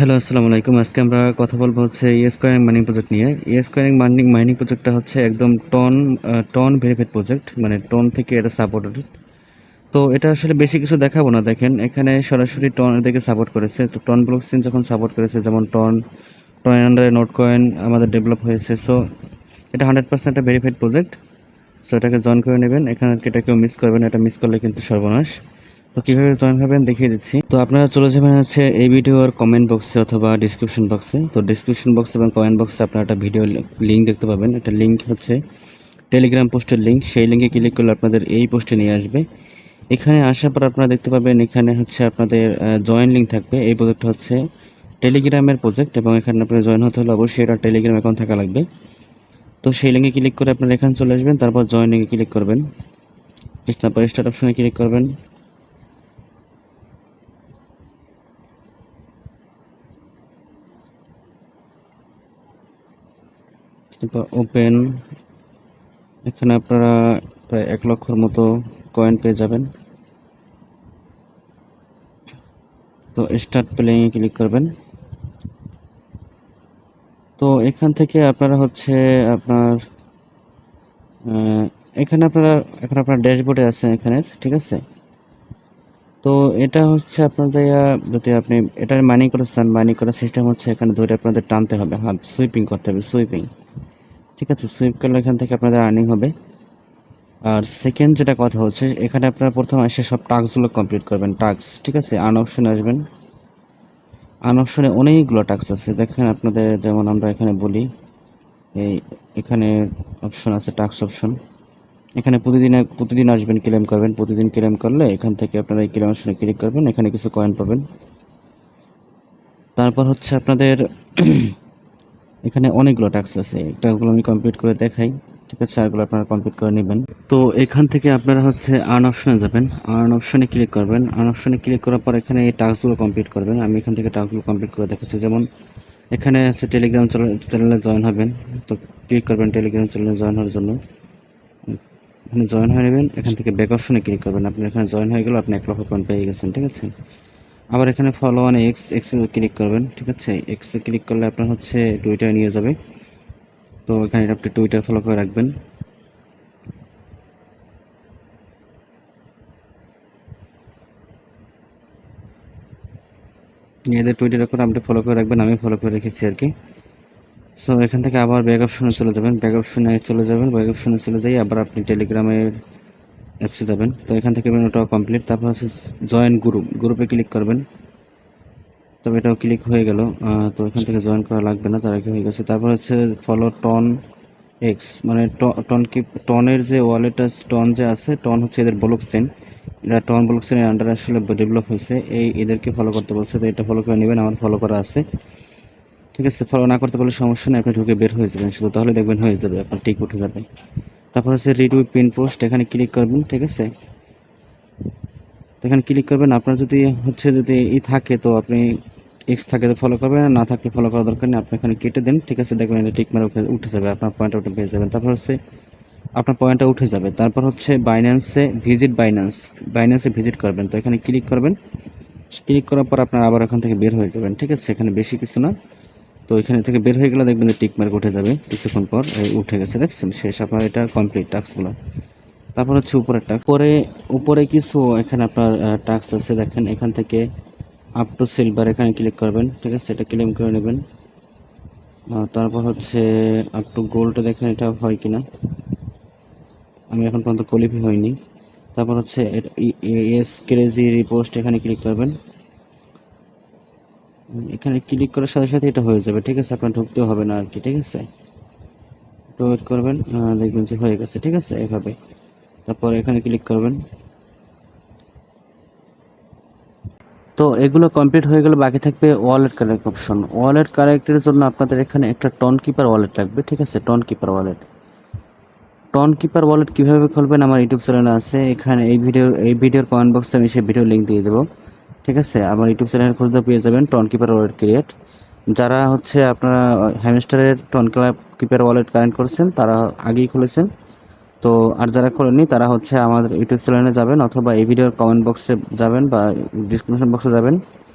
Hello, আসসালামু আলাইকুম। আজকে আমরা কথা বলবো হচ্ছে স্কোয়ারিং মাইনিং প্রজেক্ট নিয়ে। স্কোয়ারিং মাইনিং প্রজেক্টটা হচ্ছে একদম টন ভেরিফাইড প্রজেক্ট, মানে টন থেকে এটা সাপোর্টেড। তো এটা আসলে বেশি কিছু দেখাবো না। দেখেন এখানে সরাসরি টন থেকে সাপোর্ট করেছে। তো টন ব্লকচেন যখন সাপোর্ট করেছে, যেমন টন আন্ডারে নোট কয়েন আমাদের ডেভেলপ হয়েছে। সো এটা 100% একটা ভেরিফাইড প্রজেক্ট। সো এটাকে জয়েন করে নেবেন। এখানে এটা কেউ মিস করবেন, এটা মিস করলে কিন্তু সর্বনাশ। তো কীভাবে জয়েন হবেন দেখিয়ে দিচ্ছি। তো আপনারা চলে যাবেন হচ্ছে এই ভিডিওর কমেন্ট বক্সে অথবা ডিসক্রিপশন বক্সে। তো ডিসক্রিপশন বক্স এবং কমেন্ট বক্সে আপনারা একটা ভিডিও লিঙ্ক দেখতে পাবেন। এটা লিঙ্ক হচ্ছে টেলিগ্রাম পোস্টের লিঙ্ক। সেই লিঙ্কে ক্লিক করলে আপনাদের এই পোস্টে নিয়ে আসবে। এখানে আসার পর আপনারা দেখতে পাবেন এখানে হচ্ছে আপনাদের জয়েন লিঙ্ক থাকবে। এই প্রজেক্টটা হচ্ছে টেলিগ্রামের প্রজেক্ট এবং এখানে আপনার জয়েন হতে হলে অবশ্যই এটা টেলিগ্রাম অ্যাকাউন্ট থাকা লাগবে। তো সেই লিঙ্কে ক্লিক করে আপনারা এখানে চলে আসবেন, তারপর জয়েন লিঙ্কে ক্লিক করবেন, তারপর স্টার্ট অপশনে ক্লিক করবেন। তারপর ওপেন। এখানে আপনারা প্রায় 1 লক্ষর মতো কয়েন পেয়ে যাবেন। তো স্টার্ট প্লেইংয়ে ক্লিক করবেন। তো এখান থেকে আপনারা হচ্ছে আপনার এখানে এখন আপনার ড্যাশবোর্ডে আছেন এখানে, ঠিক আছে। তো এটা হচ্ছে আপনাদের যদি আপনি এটা মাইনিং করতে চান, মাইনিং করার সিস্টেম হচ্ছে এখানে ধরে আপনাদের টানতে হবে, হ্যাঁ সুইপিং করতে হবে, সুইপিং, ঠিক আছে। সুইপ করলে এখান থেকে আপনাদের আর্নিং হবে। আর সেকেন্ড যেটা কথা হচ্ছে, এখানে আপনারা প্রথম এসে সব টাস্কগুলো কমপ্লিট করবেন। টাস্ক, ঠিক আছে। আর্ন অপশনে আসবেন। আর্ন অপশনে অনেকগুলো টাস্ক আছে দেখেন আপনাদের, যেমন আমরা এখানে বলি এখানে অপশন আছে টাস্ক অপশন। এখানে প্রতিদিন আসবেন, ক্লেম করবেন। প্রতিদিন ক্লেম করলে এখান থেকে আপনারা এই ক্লেম অপশনে ক্লিক করবেন, এখানে কিছু কয়েন পাবেন। তারপর হচ্ছে আপনাদের এখানে অনেকগুলো টাস্ক আছে, এটাগুলো আমি কমপ্লিট করে দেখাই, ঠিক আছে। আরগুলো আপনারা কমপ্লিট করে নেবেন। তো এখান থেকে আপনারা হচ্ছে আর্ন অপশনে যাবেন, আর্ন অপশনে ক্লিক করবেন। আর্ন অপশনে ক্লিক করার পর এখানে এই টাস্কগুলো কমপ্লিট করবেন। আমি এখান থেকে টাস্কগুলো কমপ্লিট করে দেখাচ্ছি। যেমন এখানে আছে টেলিগ্রাম চ্যানেলে জয়েন হবেন। তো ক্লিক করবেন টেলিগ্রাম চ্যানেলে জয়েন হওয়ার জন্য। এখানে জয়েন হয়ে নেবেন, এখান থেকে ব্যাক অপশনে ক্লিক করবেন। আপনি এখানে জয়েন হয়ে গেলে আপনি 1 লক্ষ কয়েন পেয়ে গেছেন, ঠিক আছে। আবার এখানে ফলো অন এক্সে ক্লিক করবেন, ঠিক আছে। এক্সে ক্লিক করলে আপনার হচ্ছে টুইটারে নিয়ে যাবে। তো এখানে আপনি টুইটার ফলো করে রাখবেন। এদের টুইটার করে আপনি ফলো করে রাখবেন, আমি ফলো করে রেখেছি আর কি। সো এখান থেকে আবার ব্যাক অপশনে চলে যাবেন, ব্যাক অপশনে চলে যাই আবার আপনি টেলিগ্রামের অ্যাপসে যাবেন। তো এখান থেকে ওটাও কমপ্লিট। তারপর হচ্ছে জয়েন গ্রুপে ক্লিক করবেন। তবে এটাও ক্লিক হয়ে গেল। তো এখান থেকে জয়েন করা লাগবে না, তার আগে হয়ে গেছে। তারপর হচ্ছে ফলো টন এক্স, মানে টনের যে ওয়ালেট আছে, টন যে আছে, টন হচ্ছে এদের ব্লকচেন। এটা টন ব্লকচেনের আন্ডারে আসলে ডেভেলপ হয়েছে, এদেরকে ফলো করতে বলছে। তো এটা ফলো করে নেবেন, আমার ফলো করা আছে, ঠিক আছে। ফলো না করতে পারলে সমস্যা নেই, আপনি ঢুকে বের হয়ে যাবেন শুধু, তাহলে দেখবেন হয়ে যাবে, আপনার টিক উঠে যাবে। তারপর হচ্ছে রিটুইট পিন পোস্ট, এখানে ক্লিক করবেন, ঠিক আছে। এখানে ক্লিক করবেন। আপনার যদি থাকে তো আপনি এক্স থাকে তো ফলো করবেন, না থাকলে ফলো করার দরকার নেই, আপনি এখানে কেটে দেন, ঠিক আছে। দেখবেন এটা টিক মারে উঠে যাবে, আপনার পয়েন্টটা উঠে পেয়ে যাবেন। তারপর হচ্ছে আপনার পয়েন্টটা উঠে যাবে। তারপর হচ্ছে বাইন্যান্সে ভিজিট করবেন। তো এখানে ক্লিক করবেন। ক্লিক করার পর আপনার আবার এখান থেকে বের হয়ে যাবেন, ঠিক আছে। এখানে বেশি কিছু না। তো এখানে থেকে বের হয়ে গেলে দেখবেন যে টিক মার্ক উঠে যাবে, কিছুক্ষণ পর উঠে গেছে, দেখছেন, শেষ আপনার এটা কমপ্লিট টাস্কগুলো। তারপর হচ্ছে উপরে কিছু এখানে আপনার টাস্ক আছে দেখেন। এখান থেকে আপ টু সিলভার এখানে ক্লিক করবেন, ঠিক আছে। এটা ক্লেম করে নেবেন। তারপর হচ্ছে আপ টু গোল্ডে দেখেন এটা হয় কিনা, আমি এখন পর্যন্ত কোয়ালিফাই হয়নি। তারপর হচ্ছে এস ক্রেজি রিপোস্ট, এখানে ক্লিক করবেন। এখানে ক্লিক করার সাথে সাথে এটা হয়ে যাবে, ঠিক আছে। আপনার ঢুকতেও হবে না আর কি, ঠিক আছে। একটু ওয়েট করবেন, দেখবেন যে হয়ে গেছে, ঠিক আছে, এভাবে। তারপর এখানে ক্লিক করবেন। তো এগুলো কমপ্লিট হয়ে গেলে বাকি থাকবে ওয়ালেট কানেক্ট অপশন। ওয়ালেট কানেক্টের জন্য আপনাদের এখানে একটা টন কিপার ওয়ালেট লাগবে, ঠিক আছে। টন কিপার ওয়ালেট কীভাবে খুলবেন আমার ইউটিউব চ্যানেলে আছে। এখানে এই ভিডিওর কমেন্ট বক্সে আমি সেই ভিডিও লিঙ্ক দিয়ে দেবো, ঠিক আছে। আমার ইউটিউব চ্যানেলে খুঁজতে পেয়ে যাবেন টন কিপার ওয়ালেট ক্রিয়েট। যারা হচ্ছে আপনারা হ্যামস্টারের কিপার ওয়ালেট কানেক্ট করেছেন তারা আগেই খুলেছেন। তো আর যারা খোলেননি তারা হচ্ছে আমাদের ইউটিউব চ্যানেলে যাবেন অথবা এই ভিডিওর কমেন্ট বক্সে যাবেন বা ডিসক্রিপশন বক্সে যাবেন।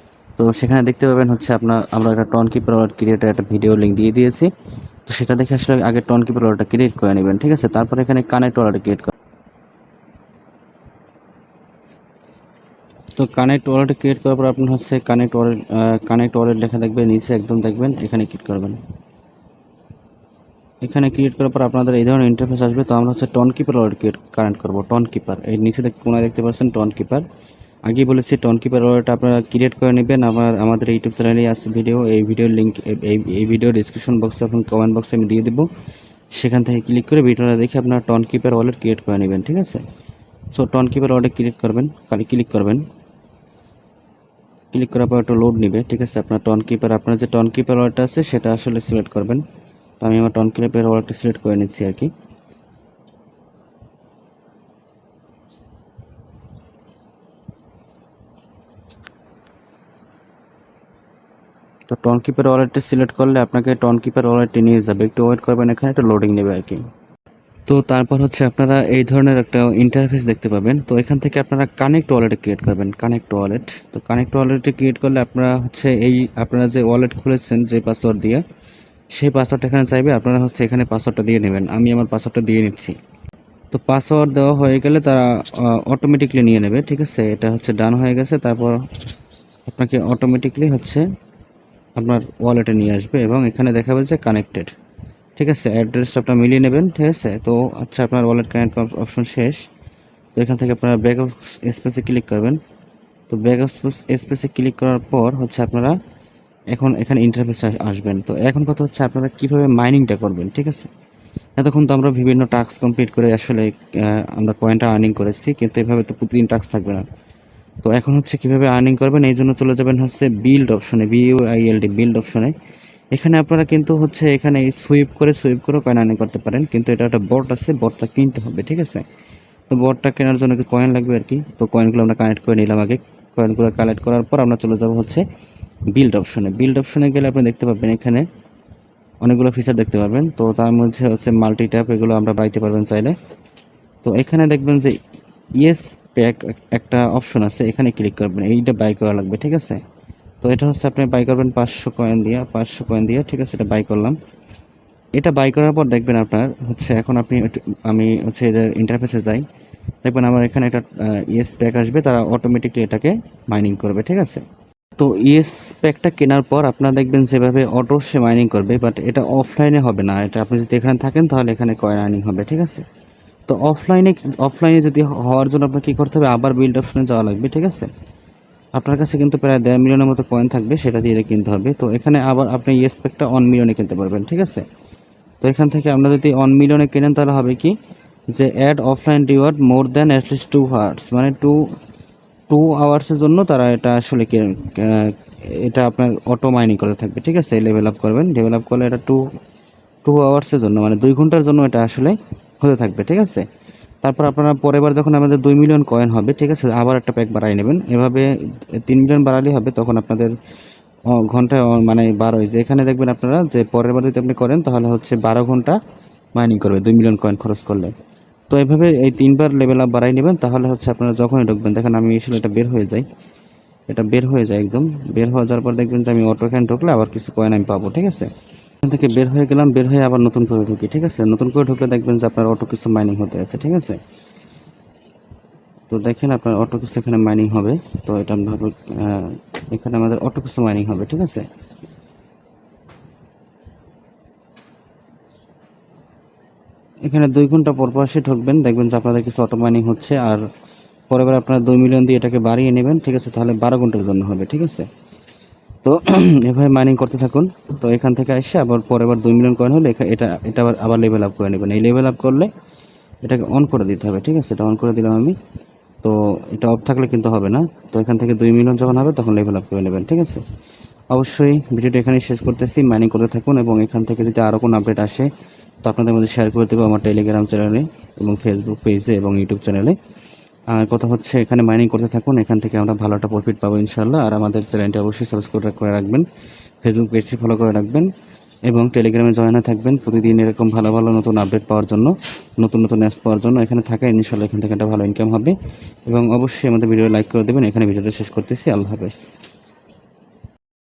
তো সেখানে দেখতে পাবেন হচ্ছে আমরা একটা টন কিপার ওয়ালেট ক্রিয়েটের একটা ভিডিও লিঙ্ক দিয়ে দিয়েছি। তো সেটা দেখে আসলে আগে টন কিপার ওয়ালেটটা ক্রিয়েট করে নেবেন, ঠিক আছে। তারপর এখানে কানেক্ট ওয়ালেট ক্রিয়েট করে, তো কানেক্ট ওয়ালেট ক্রিয়েট করার পর আপনার হচ্ছে কানেক্ট ওয়ালেট লেখা দেখবেন নিচে একদম, দেখবেন এখানে ক্লিক করবেন। এখানে ক্রিয়েট করার পর আপনাদের এই ধরনের ইন্টারফেস আসবে। তো আমরা হচ্ছে টন কিপার ওয়ালেট কানেক্ট করবো। টন কিপার এই নিচে কোনায় দেখতে পাচ্ছেন টন কিপার। আগেই বলেছি টন কিপার ওয়ালেট আপনারা ক্রিয়েট করে নেবেন। আমাদের ইউটিউব চ্যানেলে আছে ভিডিও, এই ভিডিওর লিঙ্ক এই ভিডিও ডিসক্রিপশন বক্সে এবং কমেন্ট বক্সে আমি দিয়ে দেবো। সেখান থেকে ক্লিক করে ভিডিওটা দেখে আপনারা টন কিপার ওয়ালেট ক্রিয়েট করে নেবেন, ঠিক আছে। So Tonkeeper wallet create করবেন, ক্লিক করবেন। ক্লিক করার পর একটু লোড নেবে, ঠিক আছে। আপনার যে টন কিপার ওয়ালেটটা আছে সেটা আসলে সিলেক্ট করবেন। তো আমি আমার টন কিপার ওয়ালেটটা সিলেক্ট করে নিচ্ছি আর কি। তো টন কিপার ওয়ালেটটা সিলেক্ট করলে আপনাকে টন কিপার ওয়ালেটে নিয়ে যাবে, একটু ওয়েট করবেন, এখানে একটু লোডিং নেবে আর কি। তো তারপর হচ্ছে আপনারা এই ধরনের একটা ইন্টারফেস দেখতে পাবেন। তো এখান থেকে আপনারা কানেক্ট ওয়ালেটে ক্রিয়েট করবেন, কানেক্ট ওয়ালেট। তো কানেক্ট ওয়ালেটে ক্রিয়েট করলে আপনারা হচ্ছে আপনারা যে ওয়ালেট খুলেছেন যে পাসওয়ার্ড দিয়ে, সেই পাসওয়ার্ডটা এখানে চাইবে, আপনারা হচ্ছে এখানে পাসওয়ার্ডটা দিয়ে নেবেন। আমি আমার পাসওয়ার্ডটা দিয়ে নিচ্ছি। তো পাসওয়ার্ড দেওয়া হয়ে গেলে তারা অটোমেটিকলি নিয়ে নেবে, ঠিক আছে। এটা হচ্ছে ডান হয়ে গেছে। তারপর আপনাকে অটোমেটিকলি হচ্ছে আপনার ওয়ালেটে নিয়ে আসবে এবং এখানে দেখাবে যে কানেক্টেড, ঠিক আছে। অ্যাড্রেসটা আপনার মিলিয়ে নেবেন, ঠিক আছে। তো আচ্ছা, আপনার ওয়ালেট কানেক্ট অপশন শেষ। তো এখান থেকে আপনারা ব্যাক অফ স্পেসে ক্লিক করবেন। তো ব্যাক অফ স্পেসে ক্লিক করার পর হচ্ছে আপনারা এখন এখানে ইন্টারফেস আসবেন। তো এখন কথা হচ্ছে আপনারা কীভাবে মাইনিংটা করবেন, ঠিক আছে। এতক্ষণ তো আমরা বিভিন্ন টাস্ক কমপ্লিট করে আসলে আমরা কয়েনটা আর্নিং করেছি, কিন্তু এভাবে তো প্রতিদিন টাস্ক থাকবে না। তো এখন হচ্ছে কীভাবে আর্নিং করবেন, এই জন্য চলে যাবেন হচ্ছে বিল্ড অপশনে, BUILD বিল্ড অপশনে। এখানে আপনারা কিন্তু হচ্ছে এখানে সুইপ করে কয়েন আর্নিং করতে পারেন, কিন্তু এটা একটা বট আছে, বটটা কিনতে হবে, ঠিক আছে। তো বটটা কেনার জন্য কয়েন লাগবে আর কি। তো কয়েনগুলো আমরা কানেক্ট করে নিলাম আগে। কয়েনগুলো কালেক্ট করার পর আমরা চলে যাব হচ্ছে বিল্ড অপশনে। বিল্ড অপশনে গেলে আপনি দেখতে পাবেন এখানে অনেকগুলো ফিচার দেখতে পাবেন। তো তার মধ্যে হচ্ছে মাল্টি ট্যাপ, এগুলো আমরা বাড়াইতে পারবেন চাইলে। তো এখানে দেখবেন যে ইয়েস প্যাক একটা অপশন আছে, এখানে ক্লিক করবেন। এইটা বাই করা লাগবে, ঠিক আছে। তো এটা হচ্ছে আপনি বাই করবেন 500 কয়েন দিয়ে, ঠিক আছে। এটা বাই করলাম। এটা বাই করার পর দেখবেন আপনার হচ্ছে এখন আমি হচ্ছে এদের ইন্টারফেসে যাই, দেখবেন আমার এখানে একটা ইয়েস প্যাক আসবে, তারা অটোমেটিকলি এটাকে মাইনিং করবে, ঠিক আছে। তো ইয়েস প্যাকটা কেনার পর আপনারা দেখবেন যেভাবে অটো সে মাইনিং করবে, বাট এটা অফলাইনে হবে না। এটা আপনি যদি এখানে থাকেন তাহলে এখানে কয়েন আর্নিং হবে, ঠিক আছে। তো অফলাইনে যদি হওয়ার জন্য আপনার কী করতে হবে, আবার বিল্ড অপশনে যাওয়া লাগবে, ঠিক আছে। আপনার কাছে কিন্তু প্রায় 1.5 মিলিয়নের মতো কয়েন থাকবে, সেটা দিয়ে কিনতে হবে। তো এখানে আবার আপনি ইয়েস প্যাকটা 1 মিলিয়নে কিনতে পারবেন, ঠিক আছে। তো এখান থেকে আমরা যদি 1 মিলিয়নে কেনেন তাহলে হবে কি যে add offline reward more than অ্যাটলিস্ট 2 আওয়ার্স, মানে টু আওয়ার্সের জন্য তারা এটা আসলে এটা আপনার অটো মাইনিং করতে থাকবে, ঠিক আছে। লেভেল আপ করবেন, ডেভেলপ করলে এটা টু আওয়ার্সের জন্য, মানে 2 ঘন্টার জন্য এটা আসলে হতে থাকবে, ঠিক আছে। তারপর আপনারা পরের বার যখন আমাদের 2 মিলিয়ন কয়েন হবে, ঠিক আছে, আবার একটা প্যাক বাড়াই নেবেন। এভাবে 3 মিলিয়ন বাড়ালেই হবে, তখন আপনাদের ঘন্টায় মানে 12, যে এখানে দেখবেন আপনারা যে পরের বার যদি আপনি করেন তাহলে হচ্ছে 12 ঘন্টা মাইনিং করবে 2 মিলিয়ন কয়েন খরচ করলে। তো এভাবে এই 3বার লেভেল আপ বাড়াই নেবেন, তাহলে হচ্ছে আপনারা যখনই ঢুকবেন, দেখেন আমি আসলে এটা বের হয়ে যায় একদম। বের হয়ে যাওয়ার পর দেখবেন যে আমি অটো এখানে ঢুকলে আবার কিছু কয়েন আমি পাবো, ঠিক আছে। এখান থেকে বের হয়ে গেলাম, বের হয়ে আবার নতুন করে ঢুকি, ঠিক আছে। নতুন করে ঢুকলে দেখবেন যে আপনার অটো কিছু মাইনিং হতে আছে, ঠিক আছে। তো দেখেন আপনার অটো কিছু এখানে মাইনিং হবে। তো এটা ভাবে এখানে আমাদের অটো কিছু মাইনিং হবে, ঠিক আছে। এখানে 2 ঘন্টা পর এসে ঢুকবেন, দেখবেন যে আপনাদের কিছু অটো মাইনিং হচ্ছে। আর পরের বার আপনারা 2 মিলিয়ন দিয়ে এটাকে বাড়িয়ে নেবেন, ঠিক আছে। তাহলে 12 ঘন্টার জন্য হবে, ঠিক আছে। তো এভাবে মাইনিং করতে থাকুন। তো এখান থেকে এসে আবার পরের বার 2 মিলিয়ন কয়েন হলে এটা আবার লেভেল আপ করে নেবেন। এই লেভেল আপ করলে এটাকে অন করে দিতে হবে, ঠিক আছে। এটা অন করে দিলাম আমি। তো এটা অফ থাকলে কিন্তু হবে না। তো এখান থেকে 2 মিলিয়ন যখন হবে তখন লেভেল আপ করে নেবেন, ঠিক আছে। অবশ্যই ভিডিওটা এখানেই শেষ করতেছি। মাইনিং করতে থাকুন এবং এখান থেকে যদি আরও কোনো আপডেট আসে তো আপনাদের মধ্যে শেয়ার করে দেবো আমার টেলিগ্রাম চ্যানেলে এবং ফেসবুক পেজে এবং ইউটিউব চ্যানেলে। আর কথা হচ্ছে এখানে মাইনিং করতে থাকুন, এখান থেকে আমরা ভালো একটা প্রফিট পাবো ইনশাল্লাহ। আর আমাদের চ্যানেলটি অবশ্যই সাবস্ক্রাইব করে রাখবেন, ফেসবুক পেজটি ফলো করে রাখবেন এবং টেলিগ্রামে জয়েন হয়ে থাকবেন প্রতিদিন এরকম ভালো ভালো নতুন আপডেট পাওয়ার জন্য, নতুন নতুন অ্যাপস পাওয়ার জন্য। এখানে থাকা ইনশাল্লাহ এখান থেকে একটা ভালো ইনকাম হবে। এবং অবশ্যই আমাদের ভিডিও লাইক করে দেবেন। এখানে ভিডিওটা শেষ করতেছি। আল্লাহ হাফেজ।